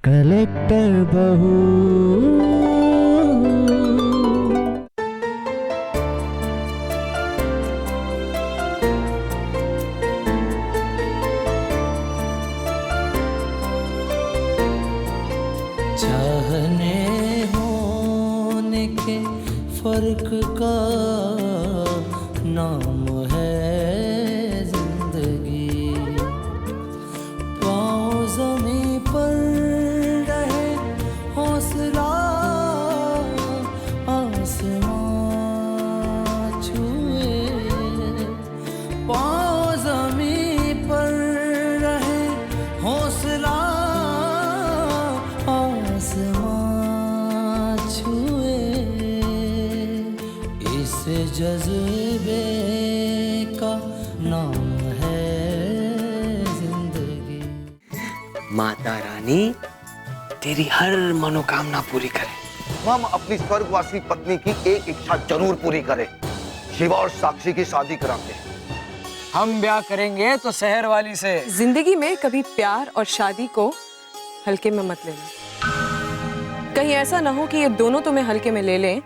Collector बहू। चाहने होने के फर्क का नाम है जिंदगी। पाँव ज़मीं पर रहे हौसला आसमां छुए। पाँव ज़मीं पर रहे हौसला आसमां छुए। इस जज्बे का नाम है जिंदगी। माता रानी तेरी हर मनोकामना पूरी करे। हम अपनी स्वर्गवासी पत्नी की एक इच्छा जरूर पूरी करें, शिवा और साक्षी की शादी कराते हैं। हम ब्याह करेंगे तो शहर वाली से। जिंदगी में कभी प्यार और शादी को हल्के में मत लेना। कहीं ऐसा ना हो कि ये दोनों तुम्हें हल्के में ले लें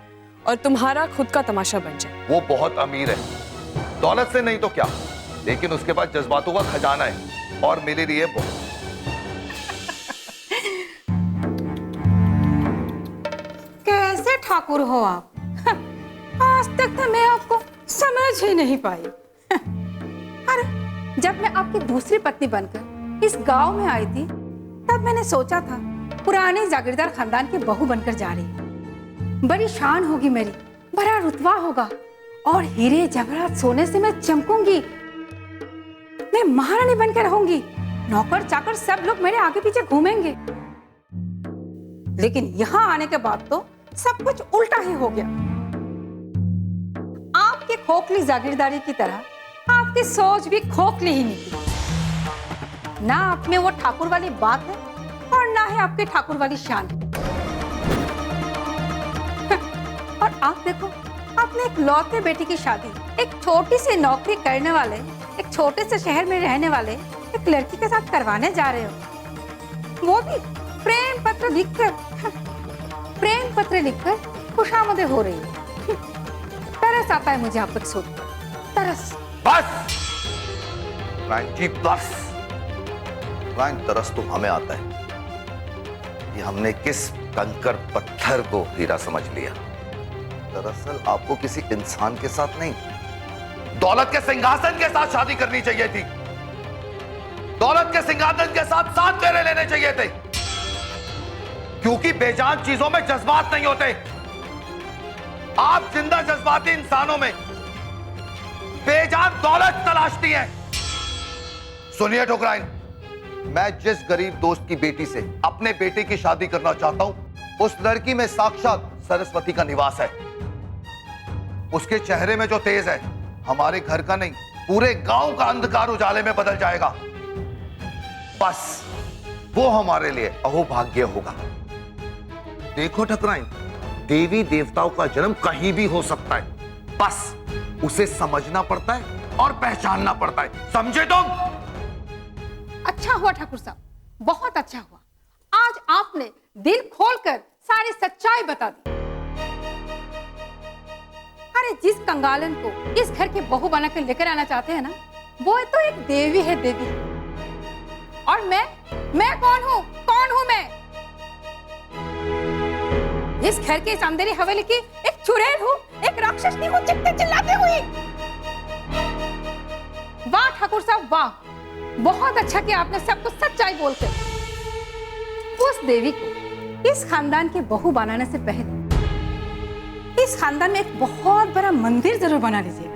और तुम्हारा खुद का तमाशा बन जाए। वो बहुत अमीर है, दौलत से नहीं तो क्या, लेकिन उसके पास जज्बातों का खजाना है और मेरे लिए बहुत। कैसे ठाकुर हो आप? आज तक तो मैं आपको समझ ही नहीं पाई। अरे जब मैं आपकी दूसरी पत्नी बनकर इस गांव में आई थी तब मैंने सोचा था पुराने जागीरदार खानदान की बहू बनकर जा रही हूँ। बड़ी शान होगी मेरी, बड़ा रुतबा होगा और हीरे जवाहरात सोने से मैं चमकूंगी। मैं महारानी बनकर रहूंगी, नौकर चाकर सब लोग मेरे आगे पीछे घूमेंगे। लेकिन यहाँ आने के बाद तो सब कुछ उल्टा ही हो गया। आपकी खोखली जागीरदारी की तरह आपकी सोच भी खोखली ही निकली। ना आप में वो ठाकुर वाली बात है और ना ही आपके ठाकुर वाली शान। और आप देखो, आपने एक लौते बेटी की शादी एक छोटी सी नौकरी करने वाले, एक छोटे से शहर में रहने वाले एक लड़की के साथ करवाने जा रहे हो। वो भी प्रेम पत्र लिखकर खुशामदें हो रही है। तरस आता है मुझे आप तक सोच, तरस। बस जी बस। तरस तो हमें आता है कि हमने किस कंकर पत्थर को हीरा समझ लिया। दरअसल आपको किसी इंसान के साथ नहीं, दौलत के सिंहासन के साथ शादी करनी चाहिए थी। दौलत के सिंहासन के साथ 7 फेरे लेने चाहिए थे, क्योंकि बेजान चीजों में जज्बात नहीं होते। आप जिंदा जज्बाती इंसानों में बेजान दौलत तलाशती हैं। सुनिए ठुकराइन, मैं जिस गरीब दोस्त की बेटी से अपने बेटे की शादी करना चाहता हूं, उस लड़की में साक्षात सरस्वती का निवास है। उसके चेहरे में जो तेज है, हमारे घर का नहीं पूरे गांव का अंधकार उजाले में बदल जाएगा। बस वो हमारे लिए अहोभाग्य होगा। देखो ठकुराइन, देवी देवताओं का जन्म कहीं भी हो सकता है, बस उसे समझना पड़ता है और पहचानना पड़ता है। समझे तुम? अच्छा हुआ ठाकुर साहब, बहुत अच्छा हुआ। आज आपने दिल खोलकर सारी सच्चाई बता दी। अरे जिस कंगालन को इस घर के बहू बनाकर लेकर आना चाहते हैं ना, वो तो एक देवी है, देवी। और मैं कौन हूँ? कौन हूँ मैं? इस घर के इस अंधेरी हवेली की एक चुड़ैल हूँ, एक राक्षसनी हूँ चिल्लाते चिल्लाते हुई। वाह ठाकुर साहब वाह, बहुत अच्छा कि आपने सब कुछ सच्चाई बोलकर। उस देवी को इस खानदान की बहू बनाने से पहले इस खानदान में एक बहुत बड़ा मंदिर जरूर बना लीजिए,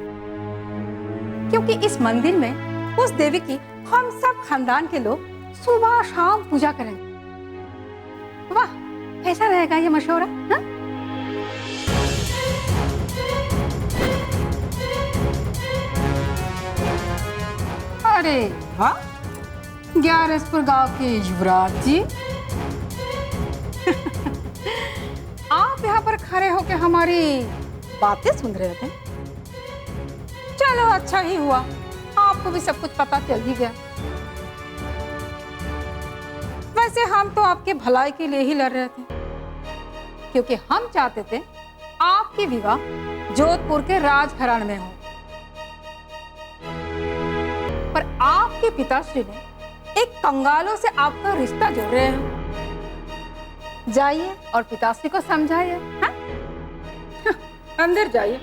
क्योंकि इस मंदिर में उस देवी की हम सब खानदान के लोग सुबह शाम पूजा करेंगे। वाह, कैसा रहेगा ये मशवरा? हाँ? अरे वाह, 11 गांव के युवराज जी आप यहाँ पर खड़े होकर हमारी बातें सुन रहे थे। चलो अच्छा ही हुआ, आपको भी सब कुछ पता चल ही गया। वैसे हम तो आपके भलाई के लिए ही लड़ रहे थे, क्योंकि हम चाहते थे आपकी विवाह जोधपुर के राजघराने में हो। पर आपके पिताश्री ने एक कंगालों से आपका रिश्ता जोड़ रहे हैं। जाइए और पिताश्री को समझाइए। हाँ? अंदर जाइए।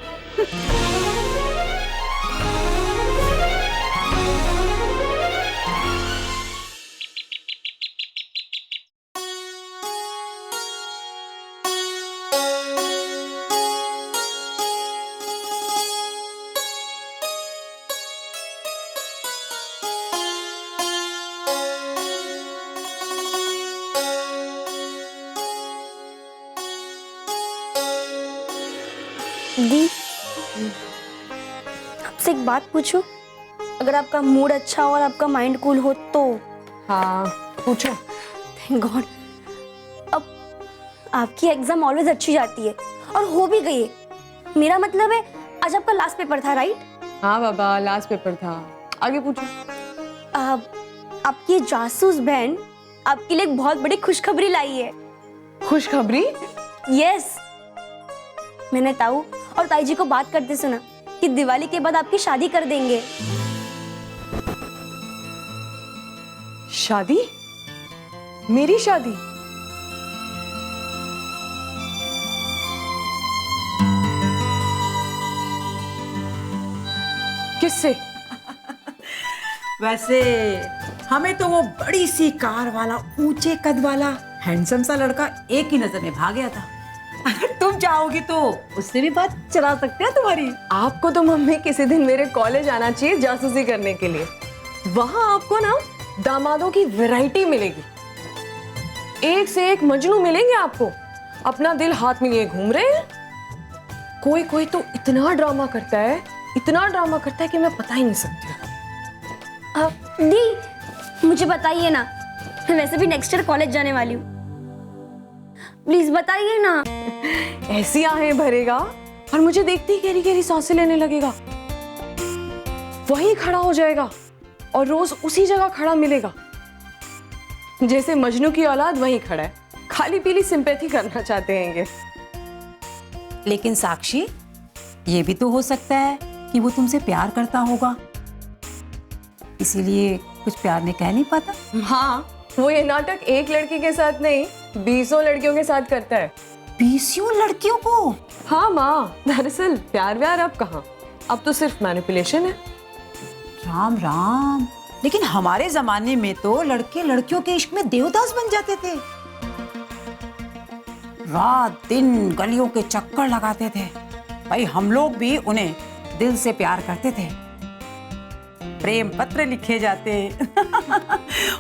दी, आपसे एक बात पूछूं? अगर आपका मूड अच्छा हो और आपका माइंड कूल हो तो। हाँ पूछो। Thank God. अब आपकी एग्जाम ऑलवेज अच्छी जाती है और हो भी गई है। मेरा मतलब है आज आपका लास्ट पेपर था, राइट? हाँ बाबा, लास्ट पेपर था। आगे पूछो। आपकी जासूस बहन आपके लिए एक बहुत बड़ी खुशखबरी लाई है। खुशखबरी? यस, मैंने ताऊ और ताई जी को बात करते सुना कि दिवाली के बाद आपकी शादी कर देंगे। शादी? मेरी शादी? किससे? वैसे हमें तो वो बड़ी सी कार वाला ऊंचे कद वाला हैंडसम सा लड़का एक ही नजर में भाग गया था। अगर तुम चाहोगी तो उससे भी बात चला सकते हैं तुम्हारी। आपको तो मम्मी किसी दिन मेरे कॉलेज आना चाहिए जासूसी करने के लिए। वहां आपको ना दामादों की वैरायटी मिलेगी, एक से एक मजनू मिलेंगे आपको। अपना दिल हाथ में लिए घूम रहे हैं। कोई कोई तो इतना ड्रामा करता है, इतना ड्रामा करता है कि मैं बता ही नहीं सकती। दी, मुझे बताइए ना, मैं वैसे भी नेक्स्ट ईयर कॉलेज जाने वाली हूँ। प्लीज बताइए ना। ऐसी आहें भरेगा और मुझे देखते ही गहरी गहरी सांसें लेने लगेगा। वहीं खड़ा हो जाएगा और रोज उसी जगह खड़ा मिलेगा। जैसे मजनू की औलाद वहीं खड़ा है, खाली पीली सिंपैथी करना चाहते हैं ये। लेकिन साक्षी, ये भी तो हो सकता है कि वो तुमसे प्यार करता होगा, इसीलिए कुछ प्यार में कह नहीं पाता। हाँ, वो ये नाटक एक लड़की के साथ नहीं 20 लड़कियों के साथ करता है। 20 लड़कियों को? हाँ माँ, दरअसल प्यार व्यार अब कहाँ, अब तो सिर्फ मैनिपुलेशन है। राम राम, लेकिन हमारे जमाने में तो लड़के लड़कियों के इश्क में देवदास बन जाते थे। रात दिन गलियों के चक्कर लगाते थे। भाई हम लोग भी उन्हें दिल से प्यार करते थे, प्रेम पत्र लिखे जाते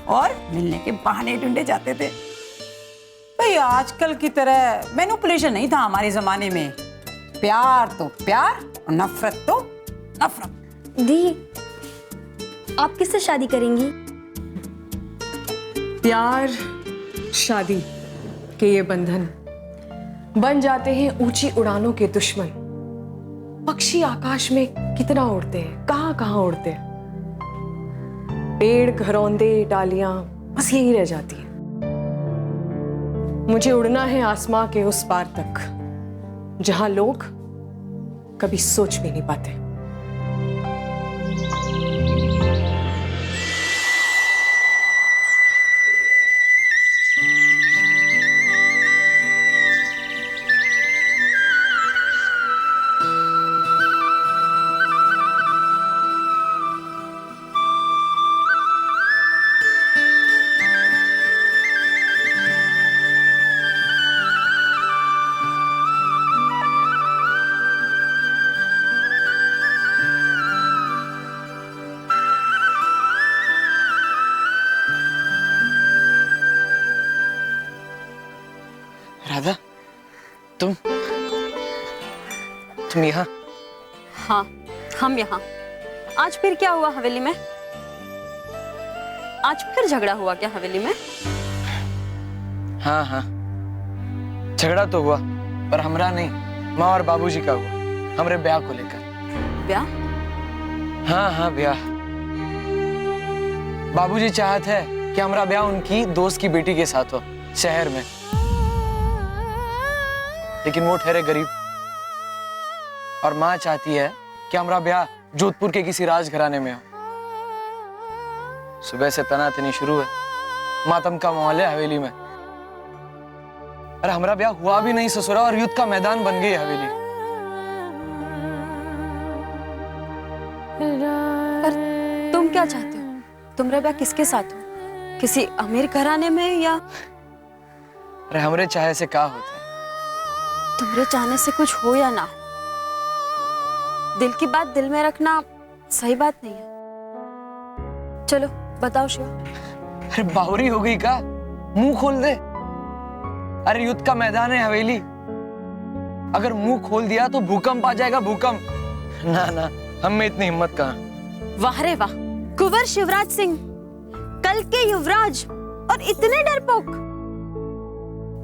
और मिलने के बहाने ढूंढे जाते थे। भाई आजकल की तरह मैनिपुलेशन नहीं था हमारे जमाने में। प्यार तो प्यार और नफरत तो नफरत। दी, आप किससे शादी करेंगी? प्यार शादी के ये बंधन बन जाते हैं ऊंची उड़ानों के दुश्मन। पक्षी आकाश में कितना उड़ते हैं, कहां कहां उड़ते हैं। पेड़, घरौंदे, डालियां बस यही रह जाती हैं। मुझे उड़ना है आसमां के उस पार तक, जहां लोग कभी सोच भी नहीं पाते। राधा, तुम यहाँ? हाँ, हम यहाँ। आज फिर क्या हुआ हवेली में? आज फिर झगड़ा हुआ क्या हवेली में? हाँ हाँ, झगड़ा तो हुआ, पर हमरा नहीं, माँ और बाबूजी का हुआ, हमरे ब्याह को लेकर। ब्याह? हाँ हाँ ब्याह। बाबूजी चाहते हैं कि हमारा ब्याह उनकी दोस्त की बेटी के साथ हो शहर में, लेकिन वो ठहरे गरीब। और माँ चाहती है कि हमारा ब्याह जोधपुर के किसी राजघराने में हो। सुबह से तनातनी शुरू है, मातम का माहौल है हवेली में। अरे हमारा ब्याह हुआ भी नहीं ससुरा और युद्ध का मैदान बन गई हवेली। पर तुम क्या चाहते हो? तुम्हारा ब्याह किसके साथ हो? किसी अमीर घराने में या? अरे हमरे चाहे से क्या होता है? तुम्हारे चाहने से कुछ हो या ना हो, दिल की बात दिल में रखना सही बात नहीं है। चलो बताओ शिवा। अरे बावरी हो गई का? मुंह खोल दे। अरे युद्ध का मैदान है हवेली, अगर मुंह खोल दिया तो भूकंप आ जाएगा, भूकंप। ना ना, हम में इतनी हिम्मत कहाँ। वाह रे वाह, कुंवर शिवराज सिंह, कल के युवराज, और इतने डरपोक।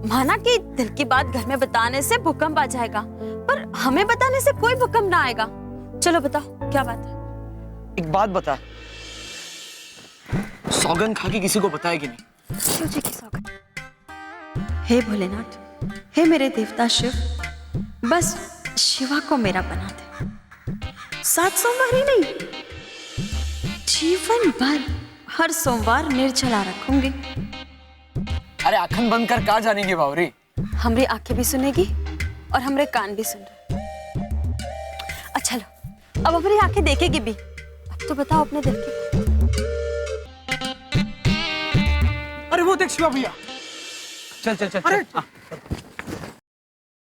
माना कि दिल की बात घर में बताने से भूकंप आ जाएगा, पर हमें बताने से कोई भूकंप ना आएगा। चलो बताओ क्या बात है? एक बात बता, सौगंध खा के किसी को बताएगी नहीं? शिव जी की सौगंध। हे भोलेनाथ, हे मेरे देवता शिव, बस शिवा को मेरा बना दे। 7 सोमवार ही नहीं, जीवन भर हर सोमवार निर्जला रखूंगी। अरे आंखन बंद कर कहाँ जानेगी बावरी? हमारी आंखें भी सुनेगी और हमारे कान भी सुन रहे। अच्छा लो, अब हमारी आंखें देखेगी भी। अब तो बताओ अपने दिल की। अरे वो देख शिवा भैया। चल चल चल। अरे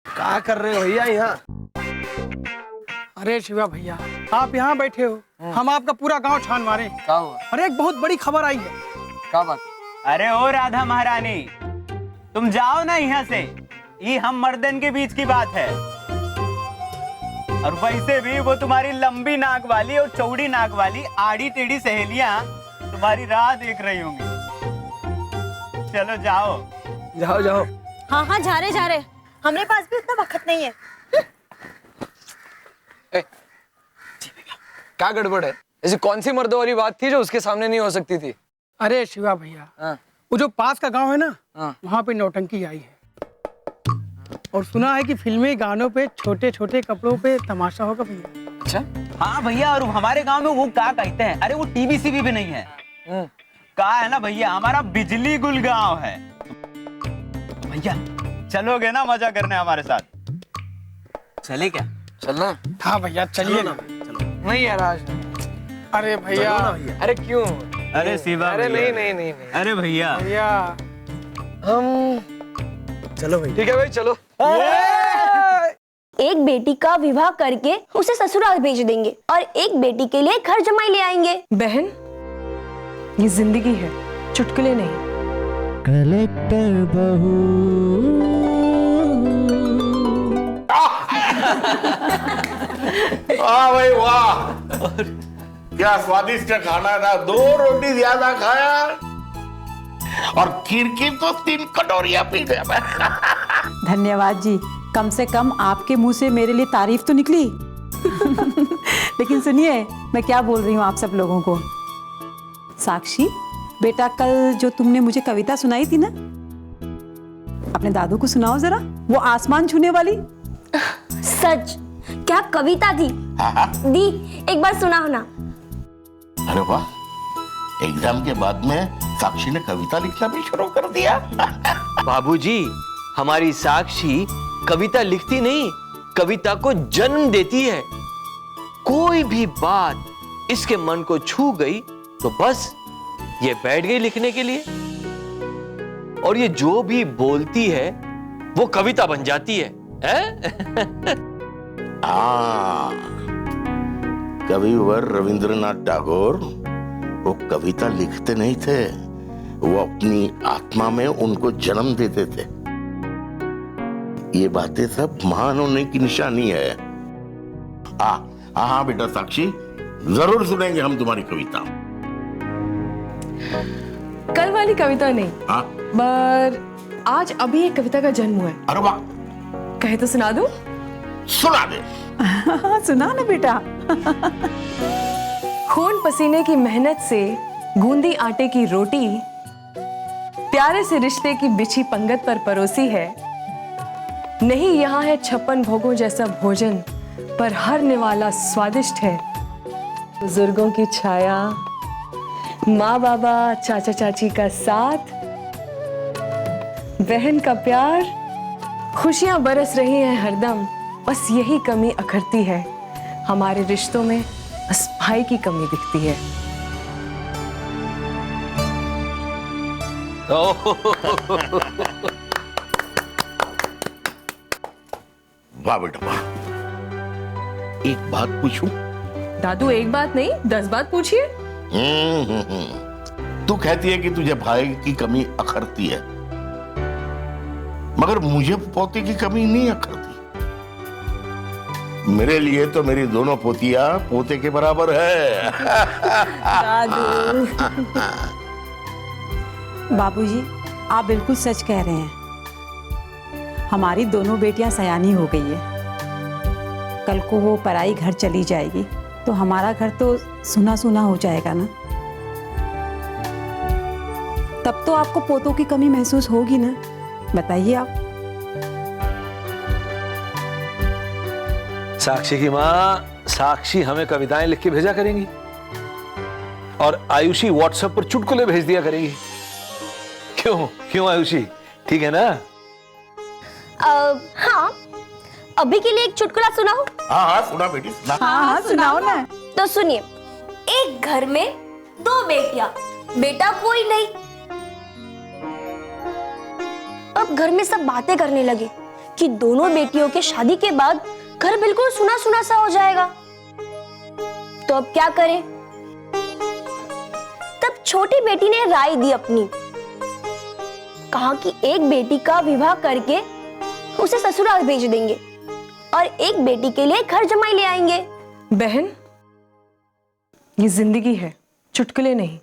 क्या कर रहे हो भैया यहाँ? अरे शिवा भैया, आप यहाँ बैठे हो, हम आपका पूरा गांव छान मारे। क्या हुआ? अरे एक बहुत बड़ी खबर आई है। क्या बात? अरे ओ राधा महारानी, तुम जाओ ना यहाँ से, ये हम मर्दन के बीच की बात है। और वैसे भी वो तुम्हारी लंबी नाक वाली और चौड़ी नाक वाली आड़ी टेढ़ी सहेलियां तुम्हारी राह देख रही होंगी। चलो जाओ जाओ जाओ। हाँ हाँ, जा रहे। हमारे पास भी उतना वक्त नहीं है। क्या गड़बड़ है? ऐसी कौन सी मर्दों वाली बात थी जो उसके सामने नहीं हो सकती थी? अरे शिवा भैया, हाँ। वो जो पास का गांव है ना, हाँ। वहाँ पे नौटंकी आई है। और सुना है कि फिल्मी गानों पे छोटे छोटे कपड़ों पे तमाशा होगा भैया। अच्छा। हाँ भैया, और हमारे गांव में वो क्या कहते हैं, अरे वो टीवी सीवी भी नहीं है। कहा है ना भैया, हमारा बिजली गुल गांव है। भैया चलोगे ना मजा करने हमारे साथ? चले क्या? चलना? हाँ भैया चलिए ना। नहीं यार आज। अरे भैया। अरे क्यों? अरे शिवा, अरे नहीं। अरे भैया हम चलो भाई। ठीक है भाई, चलो। एक बेटी का विवाह करके उसे ससुराल भेज देंगे और एक बेटी के लिए घर जमाई ले आएंगे। बहन, ये जिंदगी है, चुटकुले नहीं। कलेक्टर बहू। वाह भाई वाह, क्या स्वादिष्ट खाना था। 2 रोटी ज्यादा खाया और खीर की तो 3 कटोरियां पी गया। धन्यवाद जी, कम से कम आपके मुंह से मेरे लिए तारीफ तो निकली। लेकिन सुनिए, मैं क्या बोल रही हूँ आप सब लोगों को। साक्षी बेटा, कल जो तुमने मुझे कविता सुनाई थी ना, अपने दादू को सुनाओ जरा, वो आसमान छूने वाली। सच? क्या कविता थी? दी, एक बार सुनाओ ना। अरे वाह, एग्जाम के बाद में साक्षी ने कविता लिखना भी शुरू कर दिया। बाबूजी, हमारी साक्षी कविता लिखती नहीं, कविता को जन्म देती है। कोई भी बात इसके मन को छू गई तो बस ये बैठ गई लिखने के लिए, और ये जो भी बोलती है वो कविता बन जाती है। कविवर रविंद्रनाथ टैगोर वो कविता लिखते नहीं थे, वो अपनी आत्मा में उनको जन्म देते थे। ये बातें सब महान होने की निशानी है। हाँ बेटा साक्षी, जरूर सुनेंगे हम तुम्हारी कविता। कल वाली कविता नहीं, हाँ? पर आज अभी एक कविता का जन्म हुआ है। अरे वाह, कहे तो सुना दूं? सुना दे। सुना ना बेटा। खून पसीने की मेहनत से गूंदी आटे की रोटी प्यारे से रिश्ते की बिछी पंगत पर परोसी है। नहीं यहाँ है 56 भोगों जैसा भोजन, पर हर निवाला स्वादिष्ट है। बुजुर्गों की छाया, माँ बाबा चाचा चाची का साथ, बहन का प्यार, खुशियां बरस रही हैं हरदम। बस यही कमी अखरती है हमारे रिश्तों में, बस भाई की कमी दिखती है। वाह बेटा वाह। एक बात पूछूं? दादू एक बात नहीं 10 बात पूछिए। तू कहती है कि तुझे भाई की कमी अखरती है, मगर मुझे पोते की कमी नहीं अखरती। मेरे लिए तो मेरी दोनों पोतियां पोते के बराबर है। दादू बाबूजी, आप बिल्कुल सच कह रहे हैं। हमारी दोनों बेटियां सयानी हो गई है। कल को वो पराई घर चली जाएगी तो हमारा घर तो सुना सुना हो जाएगा ना। तब तो आपको पोतों की कमी महसूस होगी ना, बताइए आप। साक्षी की माँ, साक्षी हमें कविताएं लिख के भेजा करेंगी और आयुषी व्हाट्सएप पर चुटकुले भेज दिया करेगी। क्यों क्यों आयुषी, ठीक है ना? हाँ, अभी के लिए एक चुटकुला सुनाओ। हाँ हाँ सुना बेटी सुना। हाँ सुनाओ ना। तो सुनिए, एक घर में 2 बेटियां, बेटा कोई नहीं। अब घर में सब बातें करने लगे कि दोनों बेटियों के शादी के बाद घर बिल्कुल सुना सुना सा हो जाएगा, तो अब क्या करें? तब छोटी बेटी ने राय दी अपनी, कहा कि एक बेटी का विवाह करके उसे ससुराल भेज देंगे और एक बेटी के लिए घर जमाई ले आएंगे। बहन, ये जिंदगी है, चुटकुले नहीं।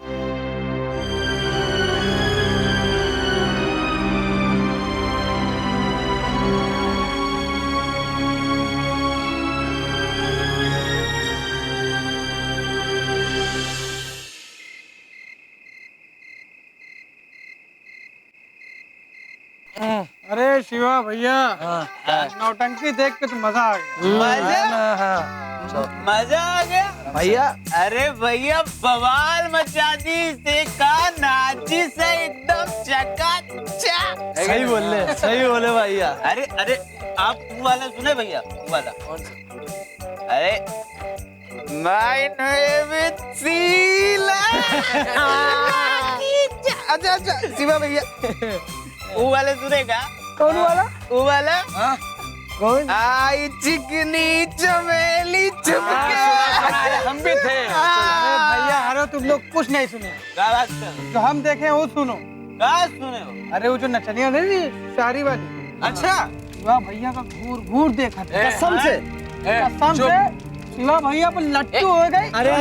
अरे शिवा भैया, नौटंकी देख के तो मजा आ गया। मजा आ गया भैया। अरे भैया बवाल मचा दी से का नाची से एकदम चकाचक। सही बोले भैया। अरे अरे आप वो वाला सुने भैया, वो वाला? अरे माय नेम इज शीला। अच्छा अच्छा शिवा भैया, वो वाला सुनेगा? कौन वाला? वो वाला कौन? आई चिकनी चमेली चुपके। हम भी थे। भैया अरे तुम लोग कुछ नहीं सुने, जो हम देखे वो सुनो। क्या सुने हो? अरे वो जो नचनिया नहीं शायरी वाली। अच्छा, शिवा भैया का घूर घूर देखा था। कसम से शिवा भैया पर लट्टू हो गए। अरे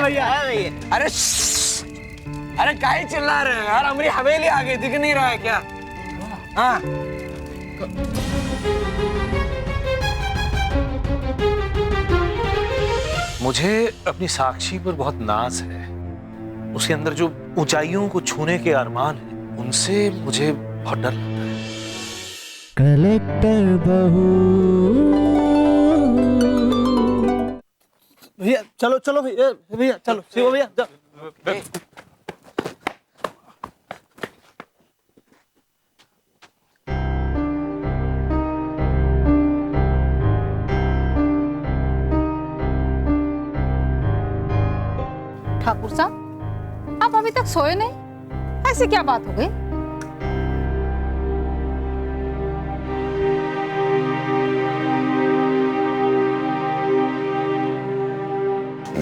भैया अरे अरे काहे चिल्ला रहे हैं यार? हमारी हवेली आगे दिख नहीं रहा है क्या? हाँ मुझे अपनी साक्षी पर बहुत नाज है। उसके अंदर जो ऊंचाइयों को छूने के अरमान है, उनसे मुझे बहुत डर लगता है। कलेक्टर बहू। भैया चलो चलो भैया चलो, शिवा भैया जाओ। ठाकुर साहब, आप अभी तक सोए नहीं? ऐसी क्या बात हो गई?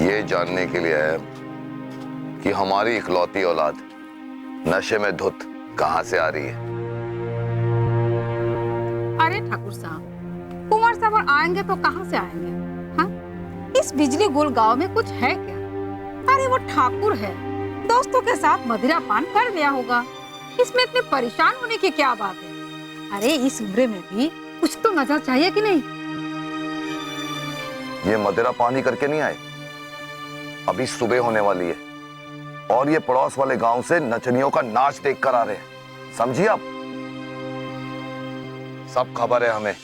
ये जानने के लिए है कि हमारी इकलौती औलाद नशे में धुत कहां से आ रही है। अरे ठाकुर साहब, कुंवर साहब आएंगे तो कहाँ से आएंगे? हाँ, इस बिजली गुल गांव में कुछ है क्या? अरे वो ठाकुर है, दोस्तों के साथ मदिरा पान कर लिया होगा। इसमें इतने परेशान होने की क्या बात है? अरे इस उम्र में भी कुछ तो मजा चाहिए कि नहीं? ये मदिरा पानी करके नहीं आए, अभी सुबह होने वाली है। और ये पड़ोस वाले गांव से नचनियों का नाच देख कर आ रहे हैं, समझिए आप? सब खबर है हमें।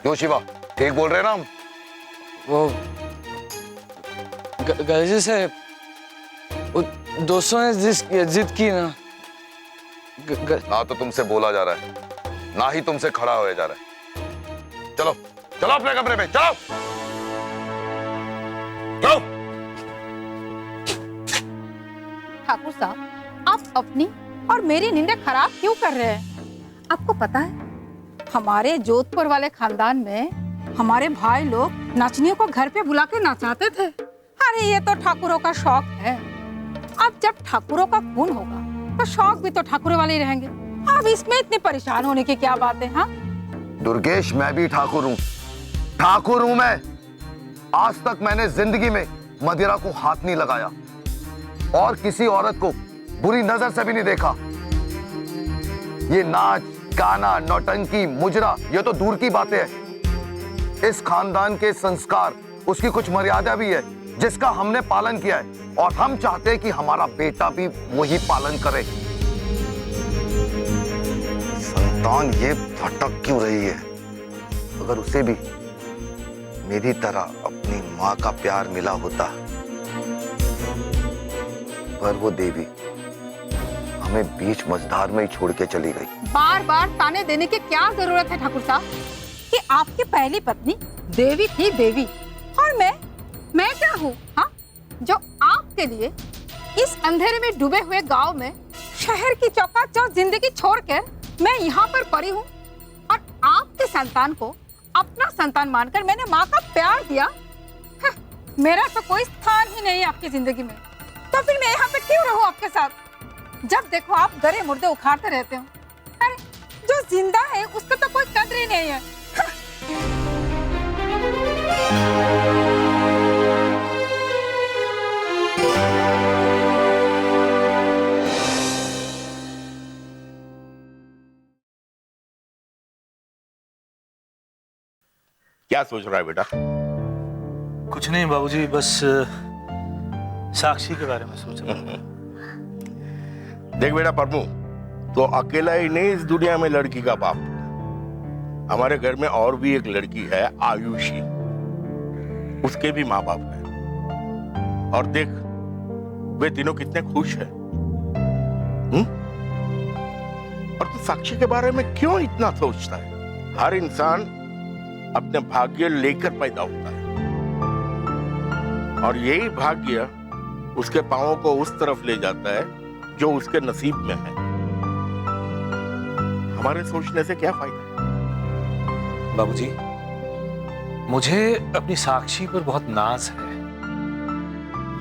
क्यों शिवा, ठीक बोल रहे हैं ना हम? वो गर्जी से दोस्तों ने जिद की ना। ना तो तुमसे बोला जा रहा है, ना ही तुमसे खड़ा होया जा रहा है। चलो चलो अपने कमरे में, चलो चलो। ठाकुर साहब, आप अपनी और मेरी नींदें खराब क्यों कर रहे हैं? आपको पता है, हमारे जोधपुर वाले खानदान में हमारे भाई लोग नचनियों को घर पे बुला के नचाते थे। अरे ये तो ठाकुरों का शौक है। अब जब ठाकुरों का खून होगा तो शौक भी तो ठाकुरों वाले ही रहेंगे। अब इसमें इतने परेशान होने की क्या बात है? हाँ दुर्गेश, मैं भी ठाकुर हूँ, ठाकुर हूँ मैं। आज तक मैंने जिंदगी में मदिरा को हाथ नहीं लगाया और किसी औरत को बुरी नजर से भी नहीं देखा। ये नाच गाना, नौटंकी, मुजरा, ये तो दूर की बातें हैं। इस खानदान के संस्कार, उसकी कुछ मर्यादा भी है जिसका हमने पालन किया है, और हम चाहते हैं कि हमारा बेटा भी वही पालन करे। संतान ये भटक क्यों रही है? अगर उसे भी मेरी तरह अपनी माँ का प्यार मिला होता, पर वो देवी हमें बीच मझधार में ही छोड़ के चली गई। बार बार ताने देने की क्या जरूरत है ठाकुर साहब कि आपकी पहली पत्नी देवी थी देवी, और मैं क्या हूँ? हाँ, जो आपके लिए इस अंधेरे में डूबे हुए गांव में शहर की चौकाचौंध जिंदगी छोड़कर मैं यहाँ पर पड़ी हूँ, और आपके संतान को अपना संतान मानकर मैंने माँ का प्यार दिया। हाँ, मेरा तो कोई स्थान ही नहीं है आपकी जिंदगी में, तो फिर मैं यहाँ पे क्यों रहूँ आपके साथ? जब देखो आप गरे मुर्दे उखाड़ते रहते हो। अरे जो जिंदा है उसका तो कोई कदर ही नहीं है। क्या सोच रहा है बेटा? कुछ नहीं बाबूजी, बस साक्षी के बारे में सोच रहा हूँ। देख बेटा प्रभु, तो अकेला ही नहीं इस दुनिया में लड़की का बाप। हमारे घर में और भी एक लड़की है, आयुषी, उसके भी माँ बाप हैं, और देख वे तीनों कितने खुश हैं। और तू साक्षी के बारे में क्यों इतना सोचता है? हर इंसान अपने भाग्य लेकर पैदा होता है, और यही भाग्य उसके पांवों को उस तरफ ले जाता है जो उसके नसीब में है। हमारे सोचने से क्या फायदा? बाबूजी, मुझे अपनी साक्षी पर बहुत नाज है,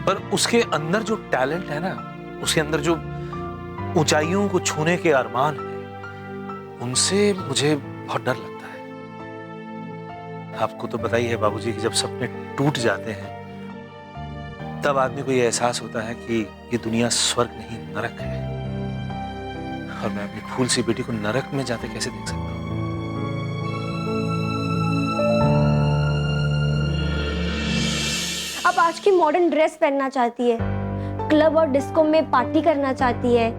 पर उसके अंदर जो टैलेंट है ना, उसके अंदर जो ऊंचाइयों को छूने के अरमान है, उनसे मुझे बहुत डर लगता है। आपको तो पता ही है बाबूजी कि जब सपने टूट जाते हैं तब आदमी को यह एहसास होता है कि ये दुनिया स्वर्ग नहीं नरक है, और मैं अपनी फूल सी बेटी को नरक में जाते कैसे देख सकता हूँ? अब आज की मॉडर्न ड्रेस पहनना चाहती है, क्लब और डिस्को में पार्टी करना चाहती है,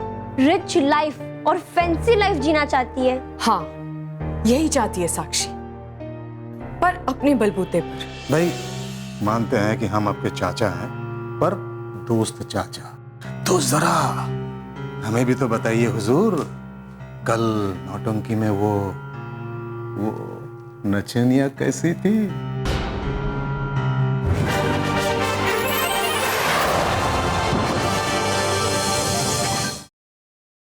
रिच लाइफ और फैंसी लाइफ जीना चाहती है। हाँ, यही चाहती है साक्षी, पर अपने बलबूते पर। भाई मानते हैं कि हम आपके चाचा हैं, पर दोस्त चाचा तो जरा हमें भी तो बताइए हुजूर, कल नौटंकी में वो नचनिया कैसी थी?